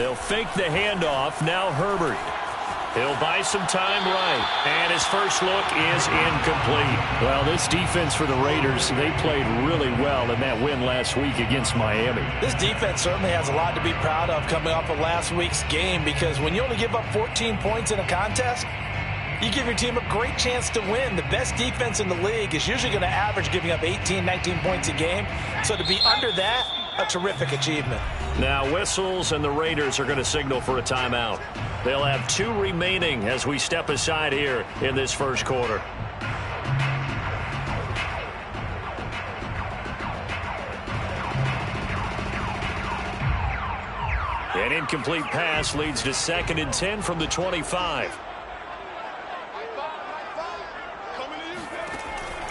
They'll fake the handoff. Now Herbert. He'll buy some time right. And his first look is incomplete. Well, this defense for the Raiders, they played really well in that win last week against Miami. This defense certainly has a lot to be proud of coming off of last week's game, because when you only give up 14 points in a contest, you give your team a great chance to win. The best defense in the league is usually going to average giving up 18, 19 points a game. So to be under that, a terrific achievement. Now whistles, and the Raiders are going to signal for a timeout. They'll have 2 remaining as we step aside here in this first quarter. An incomplete pass leads to 2nd and 10 from the 25.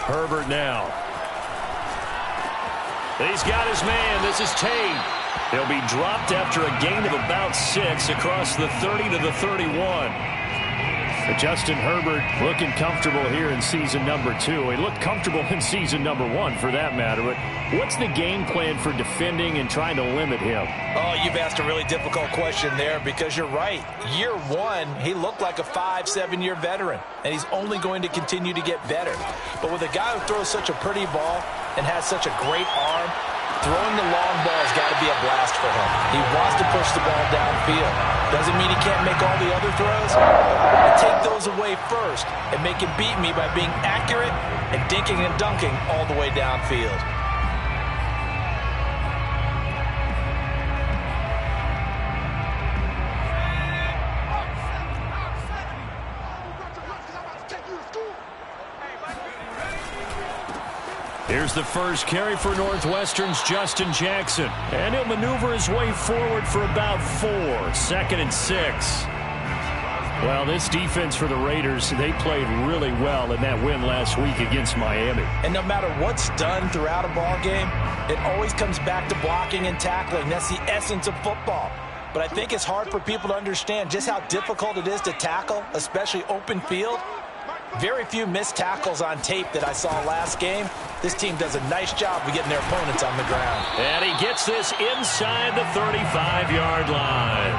Herbert now. He's got his man. This is Tate. He'll be dropped after a gain of about 6 across the 30 to the 31. Justin Herbert looking comfortable here in season number 2. He looked comfortable in season number 1 for that matter. But what's the game plan for defending and trying to limit him? Oh, you've asked a really difficult question there, because you're right. Year 1, he looked like a 5-7-year veteran, and he's only going to continue to get better. But with a guy who throws such a pretty ball and has such a great arm, throwing the long ball has got to be a blast for him. He wants to push the ball downfield. Doesn't mean he can't make all the other throws. I want to take those away first and make him beat me by being accurate and dinking and dunking all the way downfield. Here's the first carry for Northwestern's Justin Jackson. And he'll maneuver his way forward for about 4. 2nd and 6. Well, this defense for the Raiders, they played really well in that win last week against Miami. And no matter what's done throughout a ball game, it always comes back to blocking and tackling. That's the essence of football. But I think it's hard for people to understand just how difficult it is to tackle, especially open field. Very few missed tackles on tape that I saw last game. This team does a nice job of getting their opponents on the ground. And he gets this inside the 35-yard line.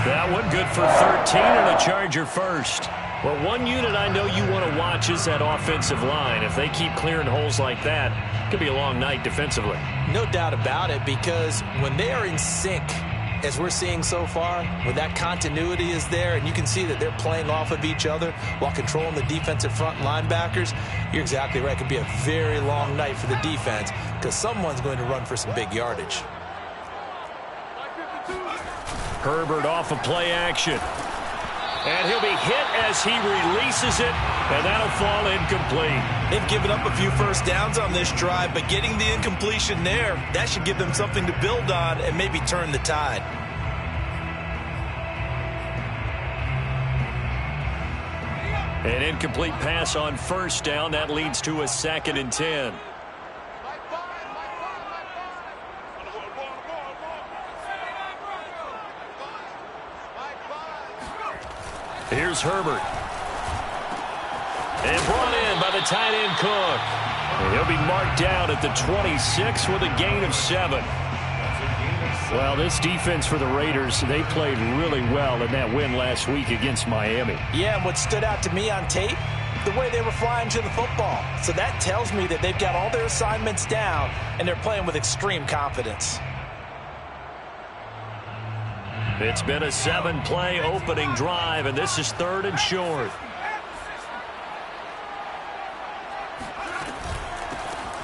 That one good for 13 and a Charger first. Well, one unit I know you want to watch is that offensive line. If they keep clearing holes like that, it could be a long night defensively. No doubt about it, because when they are in sync, as we're seeing so far, when that continuity is there and you can see that they're playing off of each other while controlling the defensive front linebackers, you're exactly right. It could be a very long night for the defense, because someone's going to run for some big yardage. Herbert off of play action. And he'll be hit as he releases it, and that'll fall incomplete. They've given up a few first downs on this drive, but getting the incompletion there, that should give them something to build on and maybe turn the tide. An incomplete pass on first down. That leads to a 2nd and 10. Here's Herbert. And brought in by the tight end Cook. And he'll be marked down at the 26 with a gain of 7. Well, this defense for the Raiders, they played really well in that win last week against Miami. Yeah, and what stood out to me on tape, the way they were flying to the football. So that tells me that they've got all their assignments down, and they're playing with extreme confidence. It's been a 7-play opening drive, and this is 3rd and short.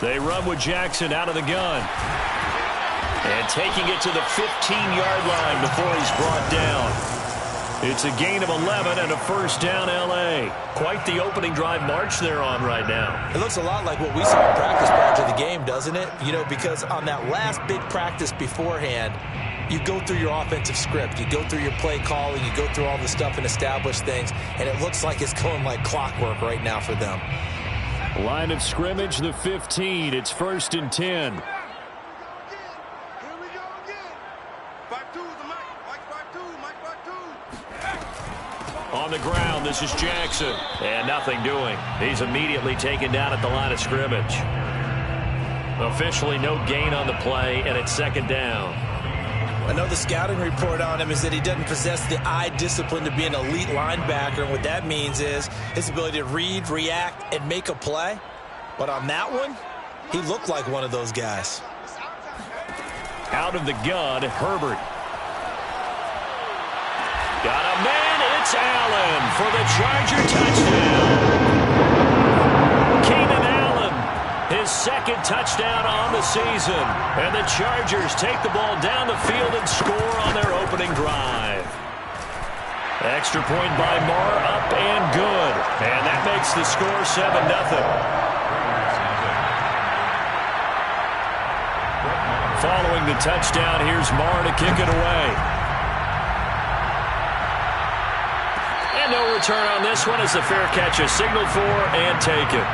They run with Jackson out of the gun. And taking it to the 15-yard line before he's brought down. It's a gain of 11 and a first down, L.A. Quite the opening drive march they're on right now. It looks a lot like what we saw in practice prior to the game, doesn't it? You know, because on that last big practice beforehand, you go through your offensive script, you go through your play calling, you go through all the stuff and establish things, and it looks like it's going like clockwork right now for them. Line of scrimmage, the 15. It's 1st and 10. On the ground, this is Jackson. And nothing doing. He's immediately taken down at the line of scrimmage. Officially no gain on the play, and it's 2nd down. I know the scouting report on him is that he doesn't possess the eye discipline to be an elite linebacker. And what that means is his ability to read, react, and make a play. But on that one, he looked like one of those guys. Out of the gun, Herbert. Got a man, it's Allen for the Charger touchdown. Keenan Allen, his second touchdown on the season. And the Chargers take the ball down the field and score on their opening drive. Extra point by Marr, up and good. And that makes the score 7-0. Following the touchdown, here's Marr to kick it away. And no return on this one as the fair catch is signaled for and taken.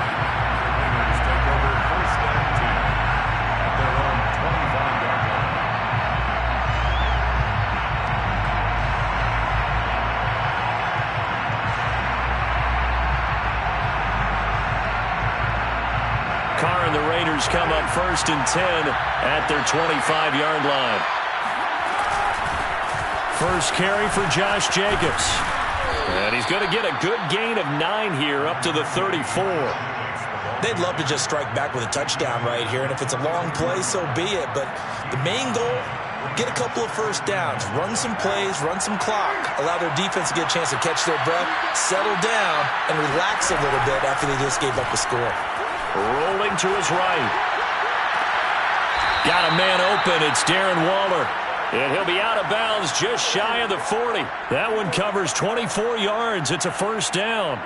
Carr and the Raiders come up 1st and 10 at their 25-yard line. First carry for Josh Jacobs. And he's going to get a good gain of 9 here up to the 34. They'd love to just strike back with a touchdown right here. And if it's a long play, so be it. But the main goal, get a couple of first downs, run some plays, run some clock, allow their defense to get a chance to catch their breath, settle down, and relax a little bit after they just gave up a score. Rolling to his right. Got a man open. It's Darren Waller. And he'll be out of bounds just shy of the 40. That one covers 24 yards. It's a first down.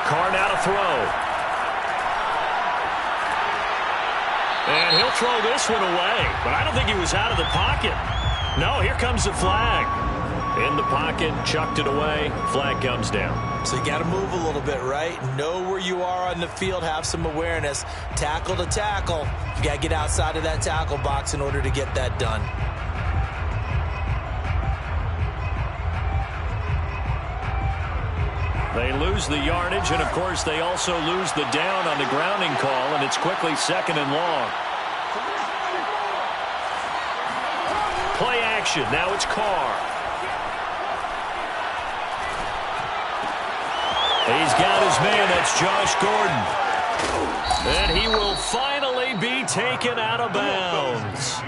Carr now to throw. And he'll throw this one away. But I don't think he was out of the pocket. No, here comes the flag. In the pocket, chucked it away. Flag comes down. So you got to move a little bit, right? Know where you are on the field. Have some awareness. Tackle to tackle. You got to get outside of that tackle box in order to get that done. They lose the yardage, and, of course, they also lose the down on the grounding call, and it's quickly 2nd and long. Play action. Now it's Carr. He's got his man. That's Josh Gordon. And he will finally be taken out of bounds.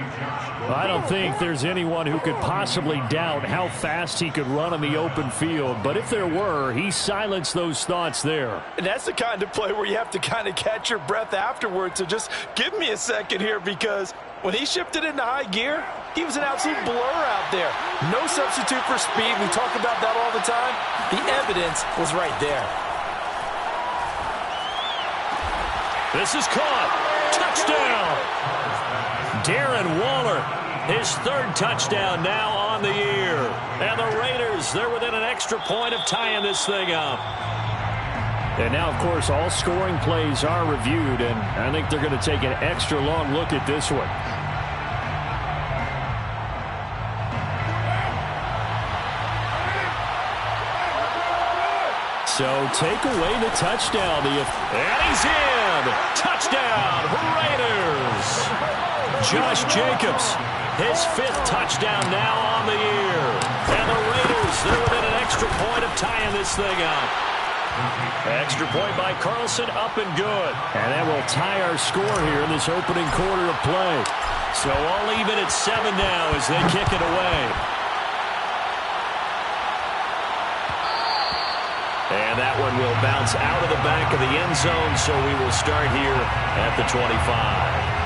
I don't think there's anyone who could possibly doubt how fast he could run on the open field. But if there were, he silenced those thoughts there. And that's the kind of play where you have to kind of catch your breath afterwards. So just give me a second here, because when he shifted into high gear, he was an absolute blur out there. No substitute for speed. We talk about that all the time. The evidence was right there. This is caught. Touchdown. Darren Waller, his 3rd touchdown now on the year. And the Raiders, they're within an extra point of tying this thing up. And now, of course, all scoring plays are reviewed, and I think they're going to take an extra long look at this one. So take away the touchdown. And he's in. Touchdown, Raiders. Josh Jacobs, his 5th touchdown now on the year. And the Raiders, they're within an extra point of tying this thing up. Extra point by Carlson, up and good. And that will tie our score here in this opening quarter of play. So all even at 7 now as they kick it away. And that one will bounce out of the back of the end zone, so we will start here at the 25.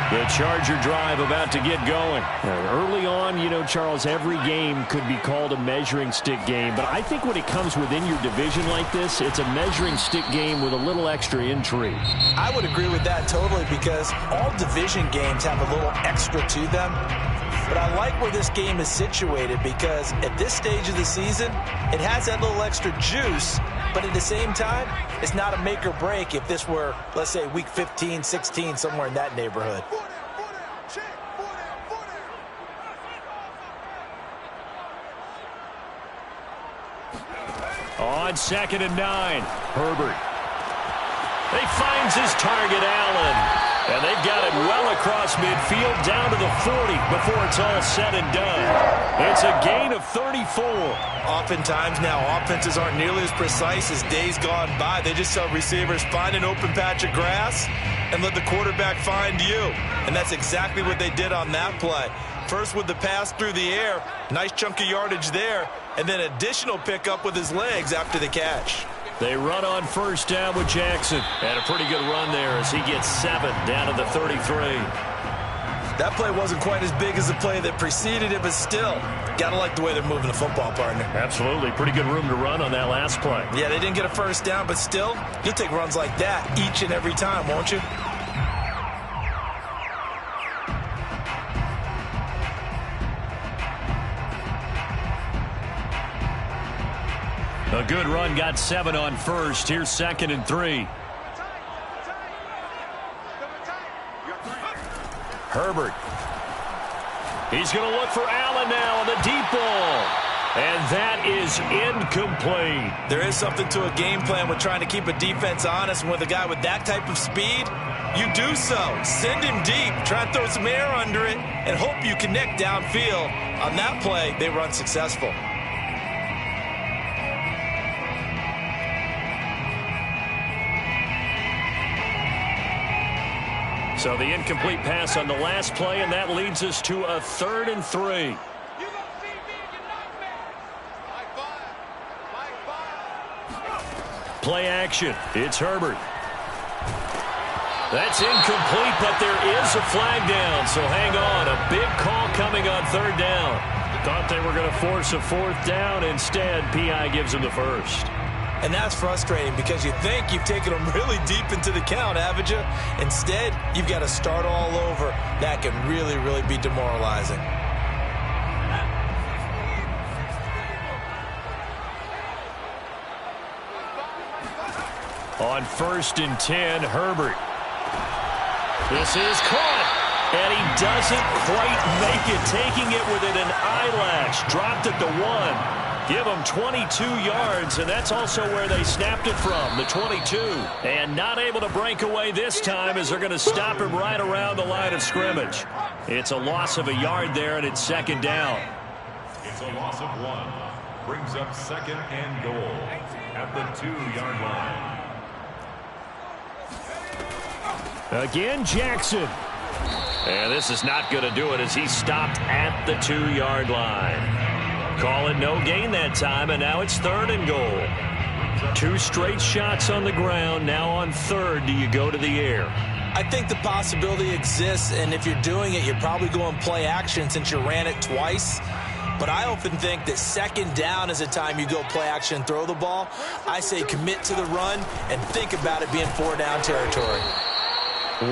The Charger drive about to get going. Early on, you know, Charles, every game could be called a measuring stick game. But I think when it comes within your division like this, it's a measuring stick game with a little extra intrigue. I would agree with that totally, because all division games have a little extra to them. But I like where this game is situated, because at this stage of the season, it has that little extra juice. But at the same time, it's not a make or break if this were, let's say, week 15, 16, somewhere in that neighborhood. On 2nd and 9, Herbert. He finds his target, Allen. And they've got it well across midfield down to the 40 before it's all said and done. It's a gain of 34. Oftentimes now, offenses aren't nearly as precise as days gone by. They just tell receivers, find an open patch of grass and let the quarterback find you. And that's exactly what they did on that play. First with the pass through the air, nice chunk of yardage there, and then additional pickup with his legs after the catch. They run on 1st down with Jackson. And a pretty good run there as he gets 7 down to the 33. That play wasn't quite as big as the play that preceded it, but still, got to like the way they're moving the football, partner. Absolutely. Pretty good room to run on that last play. Yeah, they didn't get a 1st down, but still, you'll take runs like that each and every time, won't you? A good run, got 7 on 1st. Here's 2nd and 3. Herbert. He's going to look for Allen now on the deep ball. And that is incomplete. There is something to a game plan with trying to keep a defense honest. And with a guy with that type of speed, you do so. Send him deep, try and throw some air under it, and hope you connect downfield. On that play, they were unsuccessful. So the incomplete pass on the last play, and that leads us to a 3rd and 3. Play action. It's Herbert. That's incomplete, but there is a flag down, so hang on. A big call coming on 3rd down. Thought they were going to force a 4th down. Instead, P.I. gives them the 1st. And that's frustrating because you think you've taken them really deep into the count, haven't you? Instead, you've got to start all over. That can really, really be demoralizing. On 1st and 10, Herbert. This is caught. And he doesn't quite make it, taking it within an eyelash. Dropped at the 1. Give them 22 yards, and that's also where they snapped it from, the 22. And not able to break away this time as they're going to stop him right around the line of scrimmage. It's a loss of a yard there, and it's 2nd down. It's a loss of 1. Brings up 2nd and goal at the 2-yard line. Again, Jackson. And this is not going to do it as he's stopped at the 2-yard line. Call it no gain that time, and now it's 3rd and goal. 2 straight shots on the ground. Now on 3rd, do you go to the air? I think the possibility exists, and if you're doing it, you're probably going play action since you ran it twice. But I often think that 2nd down is a time you go play action and throw the ball. I say commit to the run and think about it being 4-down territory.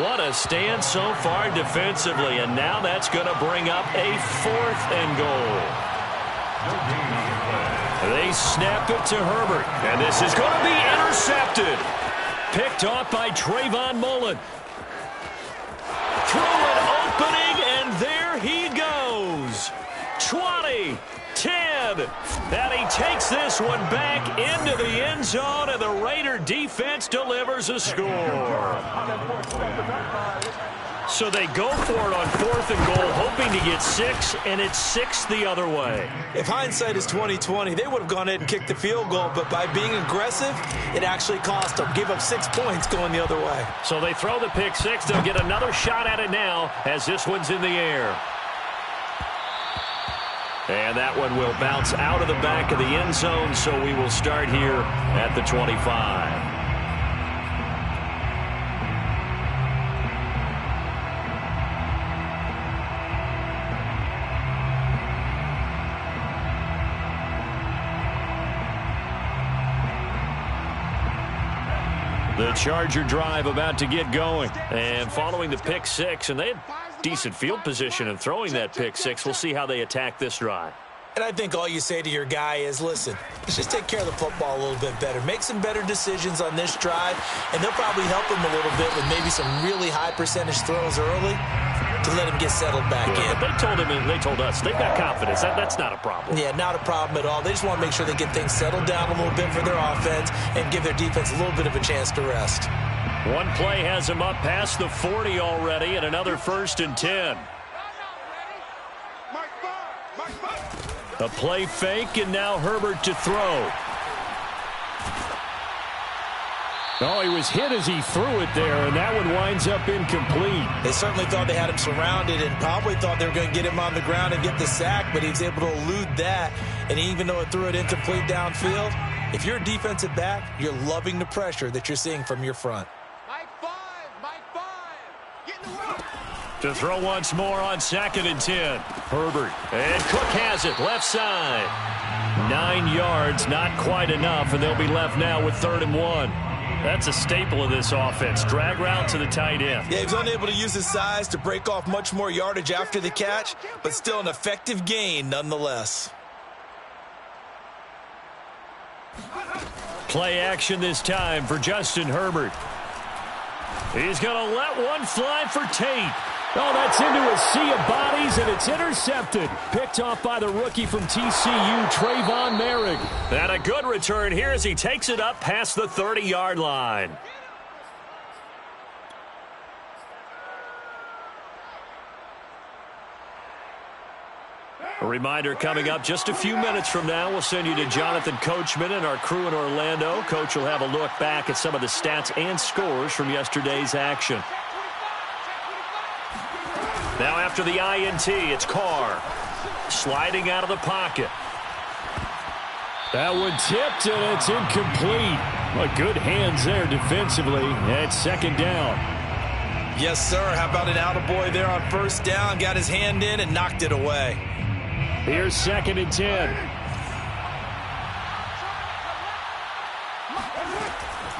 What a stand so far defensively, and now that's going to bring up a 4th and goal. They snap it to Herbert, and this is going to be intercepted. Picked off by Trayvon Mullen. Through an opening, and there he goes. 20, 10, and he takes this one back into the end zone, and the Raider defense delivers a score. So they go for it on 4th and goal, hoping to get 6, and it's 6 the other way. If hindsight is 20/20, they would have gone ahead and kicked the field goal, but by being aggressive, it actually cost them. Give up 6 points going the other way. So they throw the pick 6. They'll get another shot at it now as this one's in the air. And that one will bounce out of the back of the end zone, so we will start here at the 25. The Charger drive about to get going. And following the pick 6, and they had decent field position in throwing that pick 6. We'll see how they attack this drive. And I think all you say to your guy is, listen, let's just take care of the football a little bit better. Make some better decisions on this drive, and they'll probably help him a little bit with maybe some really high percentage throws early. to let him get settled back in. But they told us they've got confidence. That's not a problem. Yeah, not a problem at all. They just want to make sure they get things settled down a little bit for their offense and give their defense a little bit of a chance to rest. One play has them up past the 40 already, and another 1st and 10. A play fake, and now Herbert to throw. Oh, he was hit as he threw it there, and that one winds up incomplete. They certainly thought they had him surrounded and probably thought they were going to get him on the ground and get the sack, but he was able to elude that. And even though it threw it incomplete downfield, if you're a defensive back, you're loving the pressure that you're seeing from your front. To throw once more on 2nd and 10. Herbert. And Cook has it, left side. 9 yards, not quite enough, and they'll be left now with 3rd and 1. That's a staple of this offense. Drag route to the tight end. Yeah, he was unable to use his size to break off much more yardage after the catch, but still an effective gain nonetheless. Play action this time for Justin Herbert. He's going to let one fly for Tate. Oh, that's into a sea of bodies, and it's intercepted. Picked off by the rookie from TCU, Trayvon Merrick. And a good return here as he takes it up past the 30-yard line. A reminder coming up just a few minutes from now. We'll send you to Jonathan Coachman and our crew in Orlando. Coach will have a look back at some of the stats and scores from yesterday's action. Now after the INT, it's Carr. Sliding out of the pocket. That one tipped, and it's incomplete. Well, good hands there defensively. It's 2nd down. Yes, sir. How about an attaboy there on 1st down? Got his hand in and knocked it away. Here's 2nd and 10.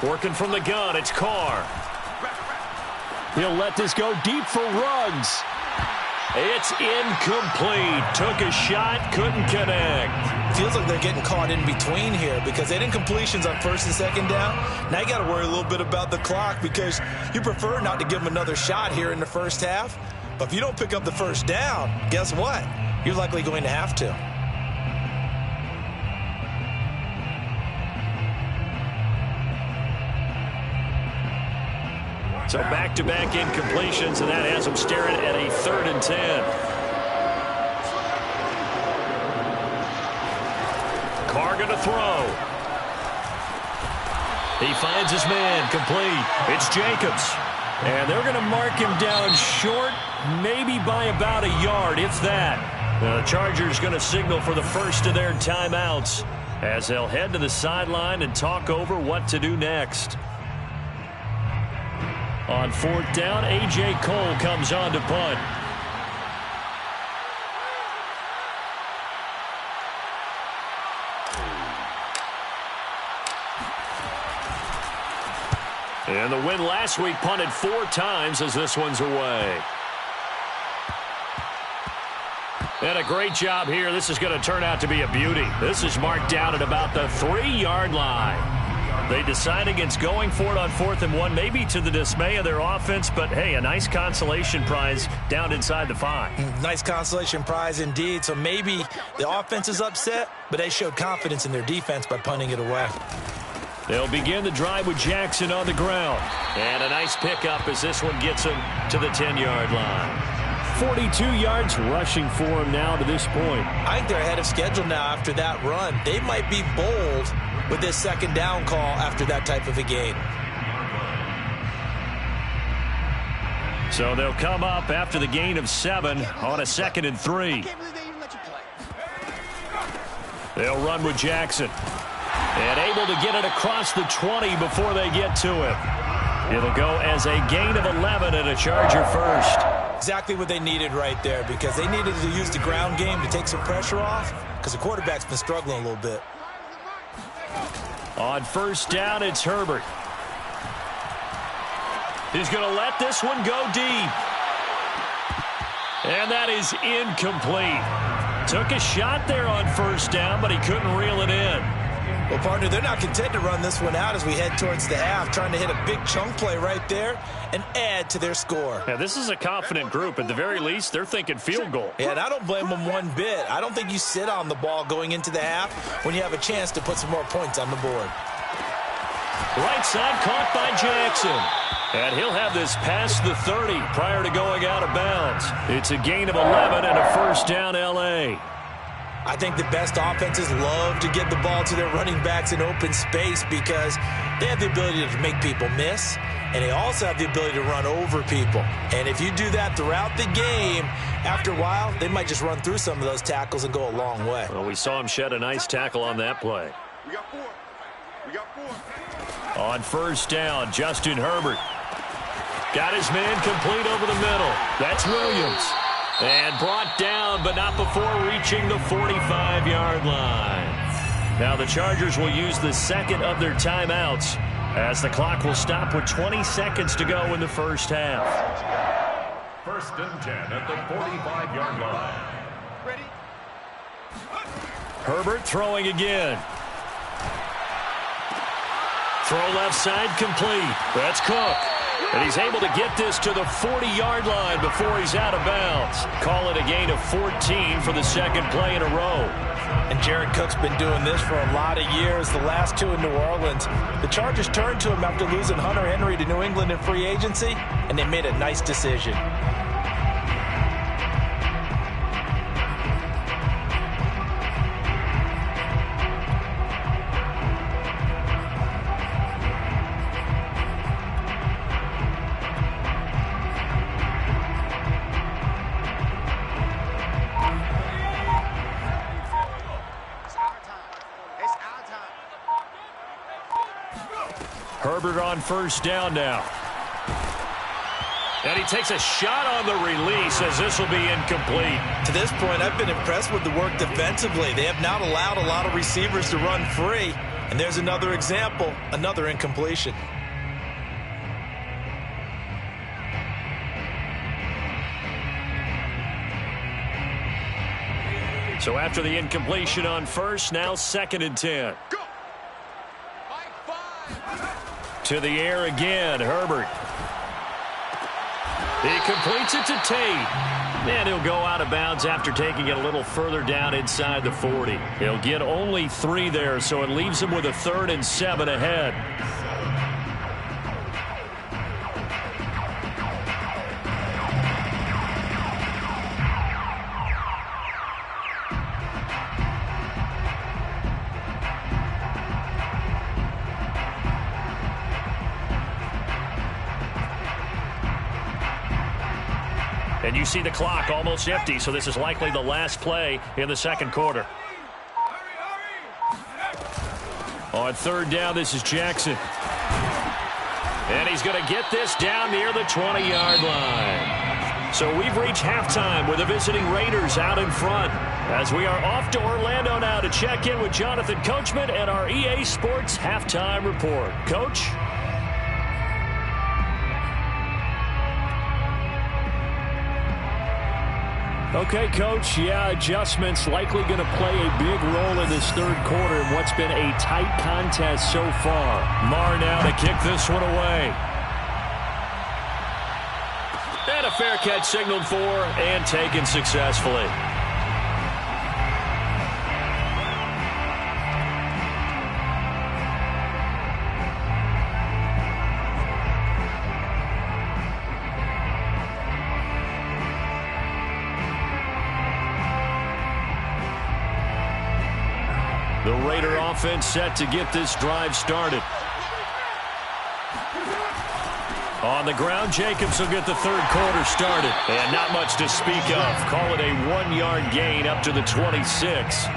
Working from the gun, it's Carr. He'll let this go deep for Ruggs. It's incomplete. Took a shot, couldn't connect. Feels like they're getting caught in between here because they had incompletions on 1st and 2nd down. Now you got to worry a little bit about the clock because you prefer not to give them another shot here in the 1st half. But if you don't pick up the 1st down, guess what? You're likely going to have to. So back-to-back incompletions, and that has them staring at a 3rd and 10. Carr going to throw. He finds his man, complete. It's Jacobs. And they're going to mark him down short, maybe by about a yard, if that. The Chargers going to signal for the first of their timeouts as they'll head to the sideline and talk over what to do next. On 4th down, A.J. Cole comes on to punt. And the win last week punted 4 times as this one's away. And a great job here. This is going to turn out to be a beauty. This is marked down at about the 3-yard line. They decide against going for it on 4th and 1, maybe to the dismay of their offense, but hey, a nice consolation prize down inside the 5. Nice consolation prize indeed. So maybe the offense is upset, but they showed confidence in their defense by punting it away. They'll begin the drive with Jackson on the ground. And a nice pickup as this one gets him to the 10-yard line. 42 yards rushing for him now to this point. I think they're ahead of schedule now after that run. They might be bold with this 2nd down call after that type of a gain. So they'll come up after the gain of 7 on a 2nd and 3. They'll run with Jackson. And able to get it across the 20 before they get to it. It'll go as a gain of 11 and a Charger first. Exactly what they needed right there because they needed to use the ground game to take some pressure off because the quarterback's been struggling a little bit. On 1st down, it's Herbert. He's going to let this one go deep. And that is incomplete. Took a shot there on 1st down, but he couldn't reel it in. Well, partner, they're not content to run this one out as we head towards the half, trying to hit a big chunk play right there and add to their score. Yeah, this is a confident group. At the very least, they're thinking field goal. Yeah, and I don't blame them one bit. I don't think you sit on the ball going into the half when you have a chance to put some more points on the board. Right side caught by Jackson. And he'll have this past the 30 prior to going out of bounds. It's a gain of 11 and a first down L.A. I think the best offenses love to get the ball to their running backs in open space because they have the ability to make people miss, and they also have the ability to run over people. And if you do that throughout the game, after a while, they might just run through some of those tackles and go a long way. Well, we saw him shed a nice tackle on that play. We got four. On first down, Justin Herbert. Got his man complete over the middle. That's Williams. And brought down, but not before reaching the 45-yard line. Now the Chargers will use the second of their timeouts as the clock will stop with 20 seconds to go in the first half. First and 10 at the 45-yard line. Ready? Herbert throwing again. Throw left side complete. That's Cook. And he's able to get this to the 40-yard line before he's out of bounds. Call it a gain of 14 for the second play in a row. And Jared Cook's been doing this for a lot of years, the last two in New Orleans. The Chargers turned to him after losing Hunter Henry to New England in free agency, and they made a nice decision. Herbert on first down now. And he takes a shot on the release as this will be incomplete. To this point, I've been impressed with the work defensively. They have not allowed a lot of receivers to run free. And there's another example, another incompletion. So after the incompletion on first, now second and 10. Go. To the air again, Herbert. He completes it to Tate. And he'll go out of bounds after taking it a little further down inside the 40. He'll get only 3 there, so it leaves him with a 3rd and 7 ahead. And you see the clock almost empty, so this is likely the last play in the second quarter. On third down, this is Jackson. And he's going to get this down near the 20-yard line. So we've reached halftime with the visiting Raiders out in front. As we are off to Orlando now to check in with Jonathan Coachman and our EA Sports Halftime Report. Coach? Okay, Coach, yeah, adjustments likely going to play a big role in this third quarter in what's been a tight contest so far. Marr now to kick this one away. And a fair catch signaled for and taken successfully. The Raider offense set to get this drive started. On the ground, Jacobs will get the third quarter started. And not much to speak of. Call it a 1-yard gain up to the 26.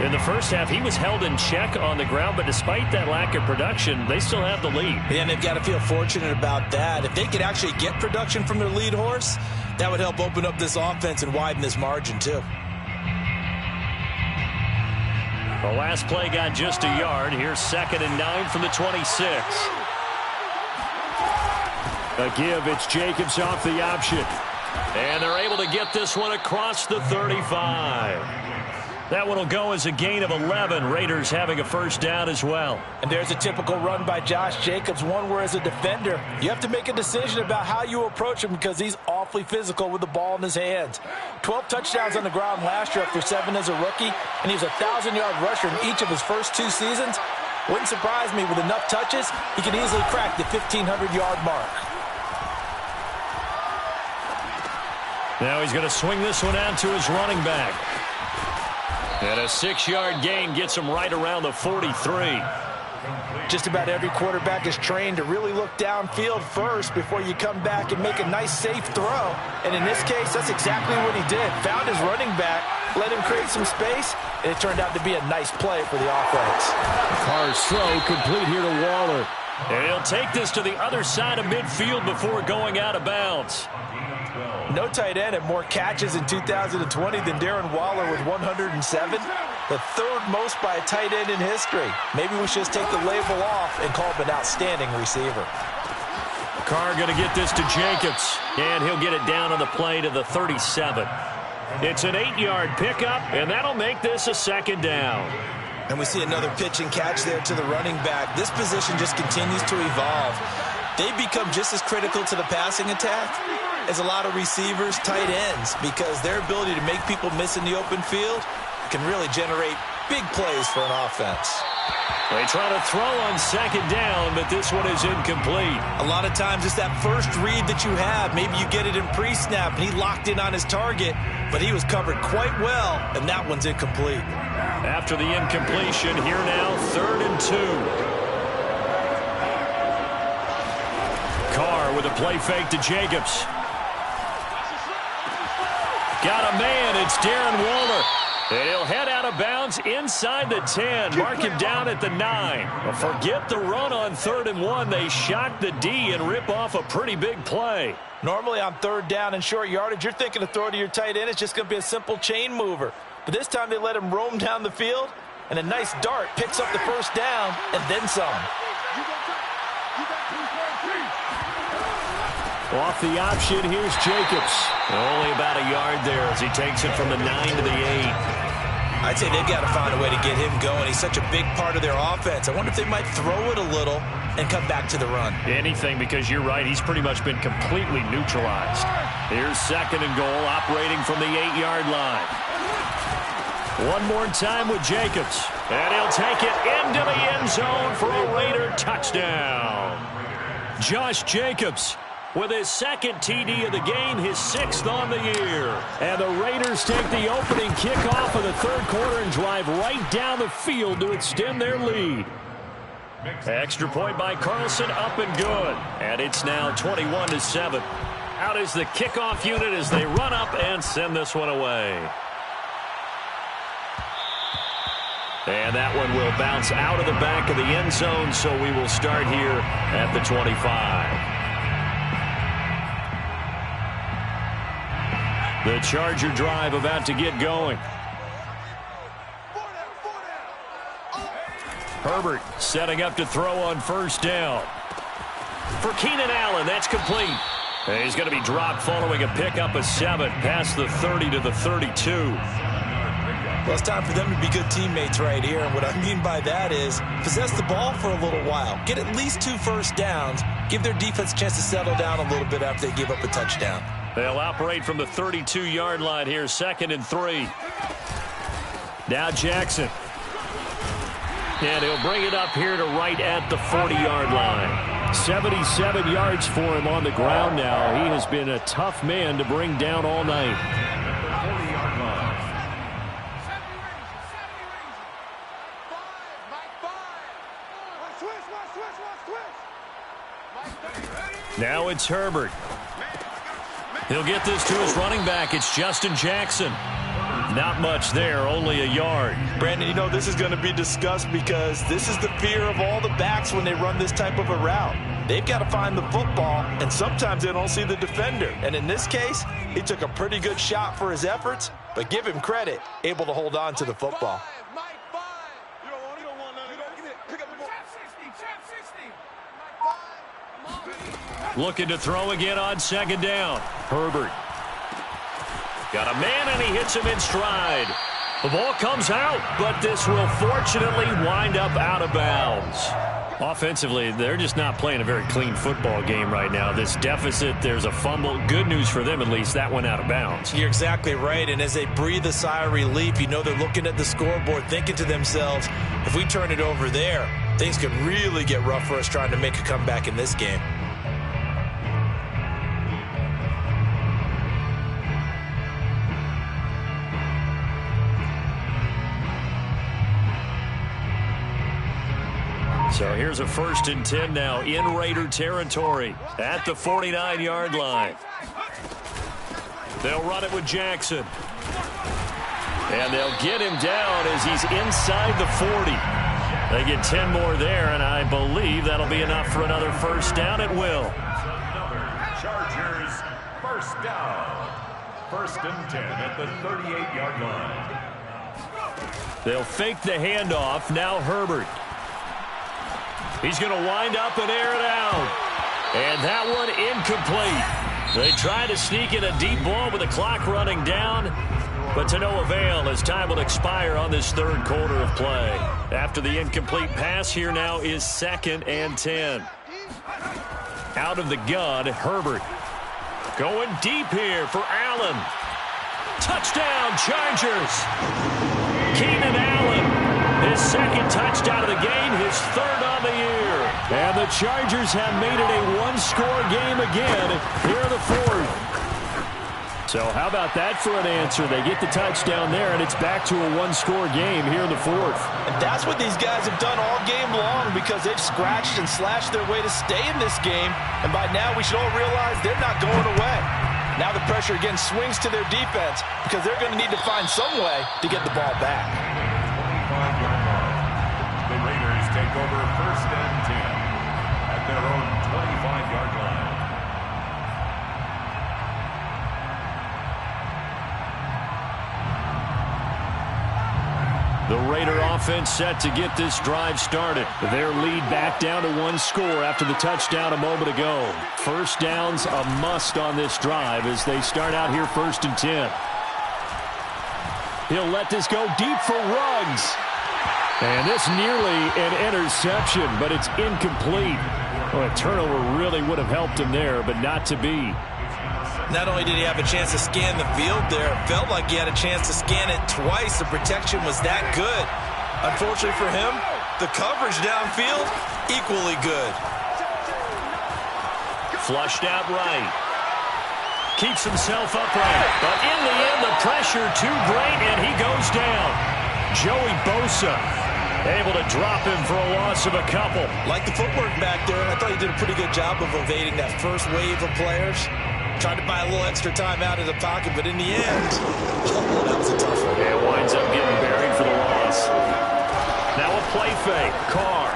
In the first half, he was held in check on the ground, but despite that lack of production, they still have the lead. Yeah, and they've got to feel fortunate about that. If they could actually get production from their lead horse, that would help open up this offense and widen this margin, too. The last play got just a yard. Here's 2nd and 9 from the 26. A give, it's Jacobs off the option. And they're able to get this one across the 35. That one will go as a gain of 11. Raiders having a first down as well. And there's a typical run by Josh Jacobs, one where as a defender, you have to make a decision about how you approach him because he's awfully physical with the ball in his hands. 12 touchdowns on the ground last year after 7 as a rookie, and he's a 1,000-yard rusher in each of his first 2 seasons. Wouldn't surprise me with enough touches, he can easily crack the 1,500-yard mark. Now he's going to swing this one out to his running back. And a 6-yard gain gets him right around the 43. Just about every quarterback is trained to really look downfield first before you come back and make a nice, safe throw. And in this case, that's exactly what he did. Found his running back, let him create some space, and it turned out to be a nice play for the offense. Carr's throw complete here to Waller. And he'll take this to the other side of midfield before going out of bounds. No tight end had more catches in 2020 than Darren Waller with 107. The third most by a tight end in history. Maybe we should just take the label off and call him an outstanding receiver. Carr going to get this to Jacobs, and he'll get it down on the play to the 37. It's an 8-yard pickup, and that'll make this a second down. And we see another pitch and catch there to the running back. This position just continues to evolve. They become just as critical to the passing attack as a lot of receivers, tight ends, because their ability to make people miss in the open field can really generate big plays for an offense. They try to throw on second down, but this one is incomplete. A lot of times it's that first read that you have. Maybe you get it in pre-snap, and he locked in on his target, but he was covered quite well, and that one's incomplete. After the incompletion, here now, 3rd and 2. Carr with a play fake to Jacobs. Got a man. It's Darren Waller. And he'll head out of bounds inside the 10. Mark him down at the 9. But forget the run on 3rd and 1. They shock the D and rip off a pretty big play. Normally on 3rd down and short yardage, you're thinking to throw to your tight end. It's just going to be a simple chain mover. But this time they let him roam down the field, and a nice dart picks up the first down and then some. Off the option, here's Jacobs. Only about a yard there as he takes it from the 9 to the 8. I'd say they've got to find a way to get him going. He's such a big part of their offense. I wonder if they might throw it a little and come back to the run. Anything, because you're right. He's pretty much been completely neutralized. Here's 2nd and goal, operating from the 8-yard line. One more time with Jacobs. And he'll take it into the end zone for a Raider touchdown. Josh Jacobs with his 2nd TD of the game, his 6th on the year. And the Raiders take the opening kickoff of the 3rd quarter and drive right down the field to extend their lead. Extra point by Carlson, up and good. And it's now 21-7. Out is the kickoff unit as they run up and send this one away. And that one will bounce out of the back of the end zone, so we will start here at the 25. The Charger drive about to get going. Herbert setting up to throw on 1st down. For Keenan Allen, that's complete. And he's going to be dropped following a pickup of 7 past the 30 to the 32. Well, it's time for them to be good teammates right here. And what I mean by that is possess the ball for a little while. Get at least 2 first downs. Give their defense a chance to settle down a little bit after they give up a touchdown. They'll operate from the 32-yard line here, 2nd and 3. Now Jackson. And he'll bring it up here to right at the 40-yard line. 77 yards for him on the ground now. He has been a tough man to bring down all night. Now it's Herbert. He'll get this to his running back. It's Justin Jackson. Not much there, only a yard. Brandon, you know, this is going to be discussed because this is the fear of all the backs when they run this type of a route. They've got to find the football, and sometimes they don't see the defender. And in this case, he took a pretty good shot for his efforts, but give him credit, able to hold on to the football. Looking to throw again on 2nd down. Herbert. Got a man, and he hits him in stride. The ball comes out, but this will fortunately wind up out of bounds. Offensively, they're just not playing a very clean football game right now. This deficit, there's a fumble. Good news for them, at least. That went out of bounds. You're exactly right, and as they breathe a sigh of relief, you know they're looking at the scoreboard, thinking to themselves, if we turn it over there, things could really get rough for us trying to make a comeback in this game. So here's a 1st and 10 now in Raider territory at the 49-yard line. They'll run it with Jackson. And they'll get him down as he's inside the 40. They get 10 more there, and I believe that'll be enough for another 1st down. It will. Another Chargers 1st down. 1st and 10 at the 38-yard line. They'll fake the handoff. Now Herbert. He's going to wind up and air it out. And that one incomplete. They try to sneak in a deep ball with the clock running down, but to no avail as time will expire on this 3rd quarter of play. After the incomplete pass, here now is 2nd and 10. Out of the gun, Herbert. Going deep here for Allen. Touchdown, Chargers. Keenan Allen. His 2nd touchdown of the game, his 3rd on the year. And the Chargers have made it a 1-score game again here in the 4th. So how about that for an answer? They get the touchdown there, and it's back to a 1-score game here in the 4th. And that's what these guys have done all game long because they've scratched and slashed their way to stay in this game. And by now we should all realize they're not going away. Now the pressure again swings to their defense because they're going to need to find some way to get the ball back. The Raiders take over 1st and 10 at their own 25-yard line. The Raider offense set to get this drive started. Their lead back down to 1 score after the touchdown a moment ago. 1st down's a must on this drive as they start out here 1st and 10. He'll let this go deep for Ruggs. And this nearly an interception, but it's incomplete. Well, a turnover really would have helped him there, but not to be. Not only did he have a chance to scan the field there, it felt like he had a chance to scan it twice. The protection was that good. Unfortunately for him, the coverage downfield, equally good. Flushed out right. Keeps himself upright. But in the end, the pressure too great, and he goes down. Joey Bosa able to drop him for a loss of a couple. Like the footwork back there, I thought he did a pretty good job of evading that first wave of players. Tried to buy a little extra time out of the pocket, but in the end, that was a tough one. And winds up getting buried for the loss. Now a play fake. Carr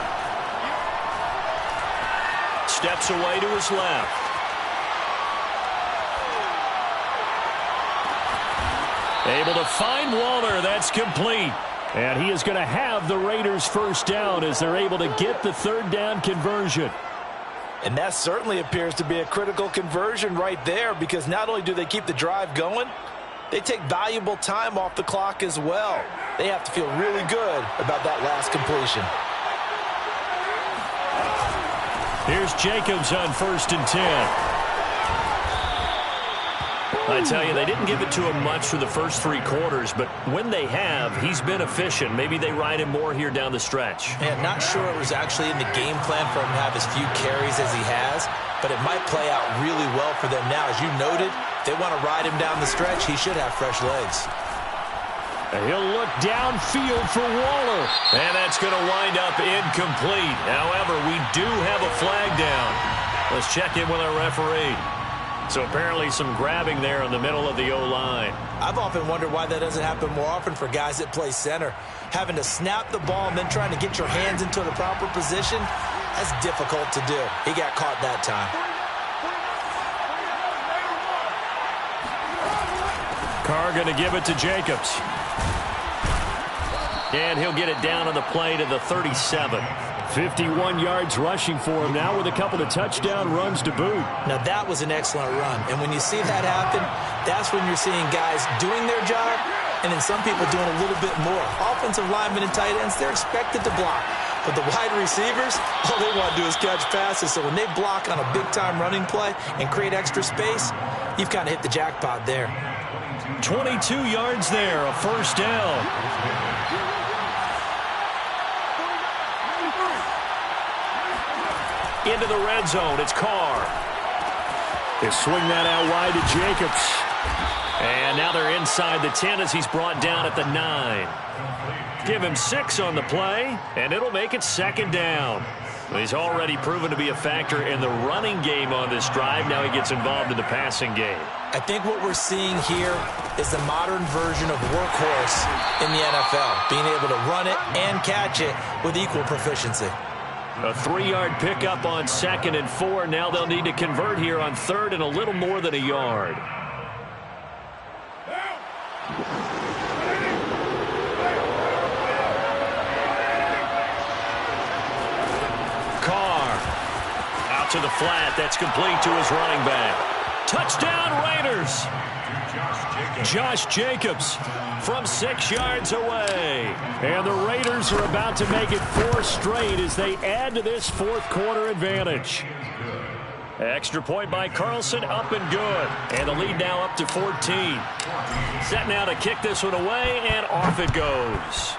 steps away to his left. Able to find Waller. That's complete. And he is going to have the Raiders' 1st down as they're able to get the 3rd down conversion. And that certainly appears to be a critical conversion right there because not only do they keep the drive going, they take valuable time off the clock as well. They have to feel really good about that last completion. Here's Jacobs on 1st and 10. I tell you, they didn't give it to him much for the first 3 quarters, but when they have, he's been efficient. Maybe they ride him more here down the stretch. Yeah, not sure it was actually in the game plan for him to have as few carries as he has, but it might play out really well for them now. As you noted, if they want to ride him down the stretch, he should have fresh legs. And he'll look downfield for Waller. And that's going to wind up incomplete. However, we do have a flag down. Let's check in with our referee. So apparently some grabbing there in the middle of the O-line. I've often wondered why that doesn't happen more often for guys that play center. Having to snap the ball and then trying to get your hands into the proper position, that's difficult to do. He got caught that time. Carr going to give it to Jacobs. And he'll get it down on the play to the 37. 51 yards rushing for him now with a couple of touchdown runs to boot. Now that was an excellent run. And when you see that happen, that's when you're seeing guys doing their job and then some people doing a little bit more. Offensive linemen and tight ends, they're expected to block. But the wide receivers, all they want to do is catch passes. So when they block on a big-time running play and create extra space, you've kind of hit the jackpot there. 22 yards there, a first down. Into the red zone, it's Carr. They swing that out wide to Jacobs. And now they're inside the 10 as he's brought down at the 9. Give him 6 on the play, and it'll make it second down. He's already proven to be a factor in the running game on this drive. Now he gets involved in the passing game. I think what we're seeing here is the modern version of workhorse in the NFL, being able to run it and catch it with equal proficiency. A 3-yard pickup on 2nd and 4. Now they'll need to convert here on 3rd and a little more than a yard. Carr out to the flat. That's complete to his running back. Touchdown Raiders. Josh Jacobs from 6 yards away. And the Raiders are about to make it 4 straight as they add to this fourth quarter advantage. Extra point by Carlson, up and good. And the lead now up to 14. Set now to kick this one away, and off it goes.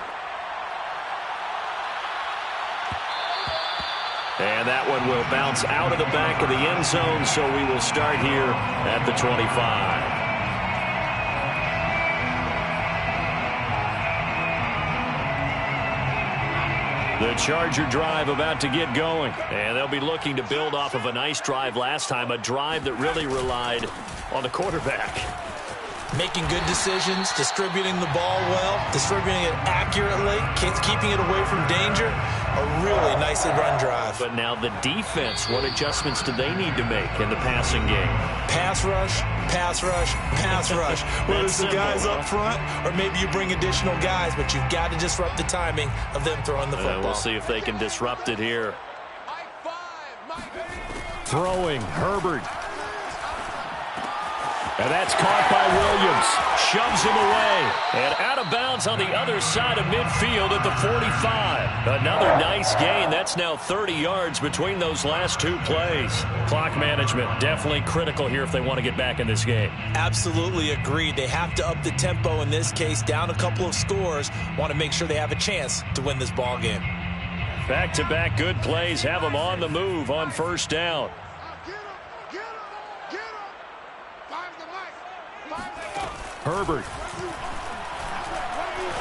And that one will bounce out of the back of the end zone, so we will start here at the 25. The Charger drive about to get going, and they'll be looking to build off of a nice drive last time, a drive that really relied on the quarterback. Making good decisions, distributing the ball well, distributing it accurately, keeping it away from danger. A really nicely run drive. But now the defense, what adjustments do they need to make in the passing game? Pass rush, pass rush, pass rush. Whether it's the guys up front or maybe you bring additional guys, but you've got to disrupt the timing of them throwing the football. We'll see if they can disrupt it here. Throwing, Herbert. And that's caught by Williams. Shoves him away. And out of bounds on the other side of midfield at the 45. Another nice gain. That's now 30 yards between those last 2 plays. Clock management definitely critical here if they want to get back in this game. Absolutely agreed. They have to up the tempo in this case. Down a couple of scores. Want to make sure they have a chance to win this ball game. Back-to-back good plays have them on the move on first down. Herbert.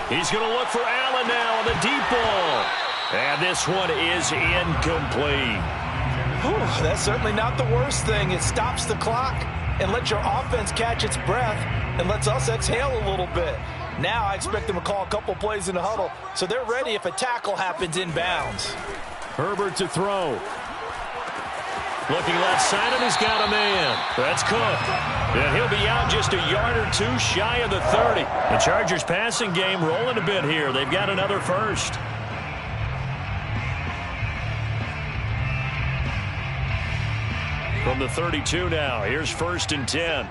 He's going to look for Allen now on the deep ball. And this one is incomplete. Whew, that's certainly not the worst thing. It stops the clock and lets your offense catch its breath and lets us exhale a little bit. Now I expect them to call a couple plays in the huddle, so they're ready if a tackle happens inbounds. Herbert to throw. Looking left side, and he's got a man. That's Cook. And he'll be out just a yard or 2 shy of the 30. The Chargers passing game rolling a bit here. They've got another first. From the 32 now, here's 1st and 10.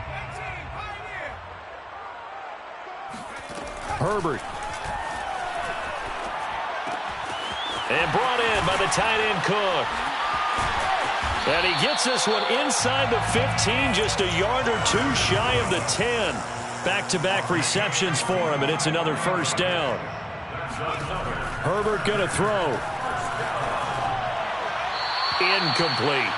Herbert. And brought in by the tight end Cook. And he gets this one inside the 15, just a yard or 2 shy of the 10. Back-to-back receptions for him, and it's another first down. Herbert gonna throw. Incomplete.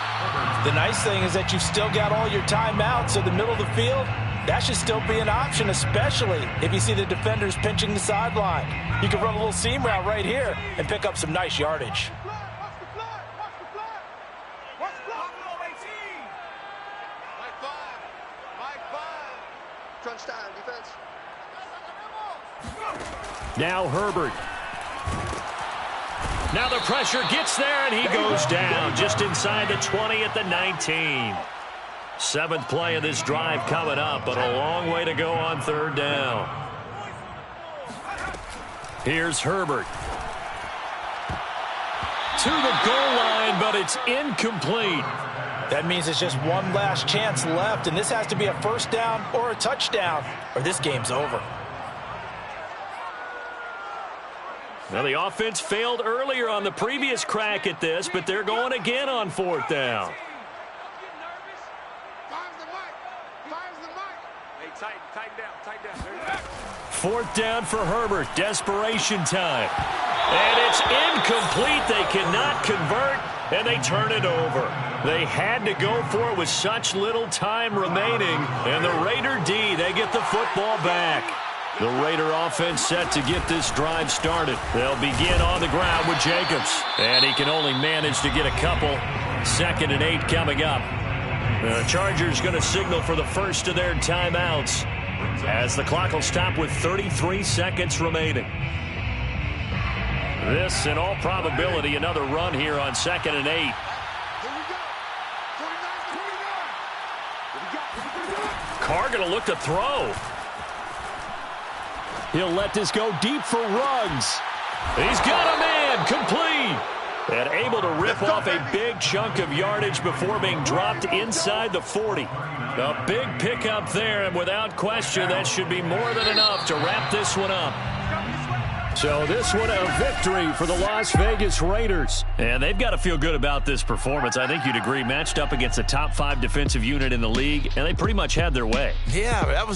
The nice thing is that you've still got all your timeouts, so the middle of the field, that should still be an option, especially if you see the defenders pinching the sideline. You can run a little seam route right here and pick up some nice yardage. Now Herbert. Now the pressure gets there, and he goes down just inside the 20 at the 19. 7th play of this drive coming up, but a long way to go on 3rd down. Here's Herbert. To the goal line, but it's incomplete. That means it's just one last chance left, and this has to be a first down or a touchdown, or this game's over. Well, the offense failed earlier on the previous crack at this, but they're going again on 4th down. Fourth down for Herbert. Desperation time. And it's incomplete. They cannot convert, and they turn it over. They had to go for it with such little time remaining. And the Raider D, they get the football back. The Raider offense set to get this drive started. They'll begin on the ground with Jacobs. And he can only manage to get a couple. 2nd and 8 coming up. The Chargers going to signal for the first of their timeouts, as the clock will stop with 33 seconds remaining. This, in all probability, another run here on 2nd and 8. Carr going to look to throw. He'll let this go deep for Ruggs. He's got a man, complete. And able to rip off a big chunk of yardage before being dropped inside the 40. A big pickup there, and without question, that should be more than enough to wrap this one up. So this one a victory for the Las Vegas Raiders. And they've got to feel good about this performance. I think you'd agree, matched up against a top 5 defensive unit in the league, and they pretty much had their way. Yeah, that was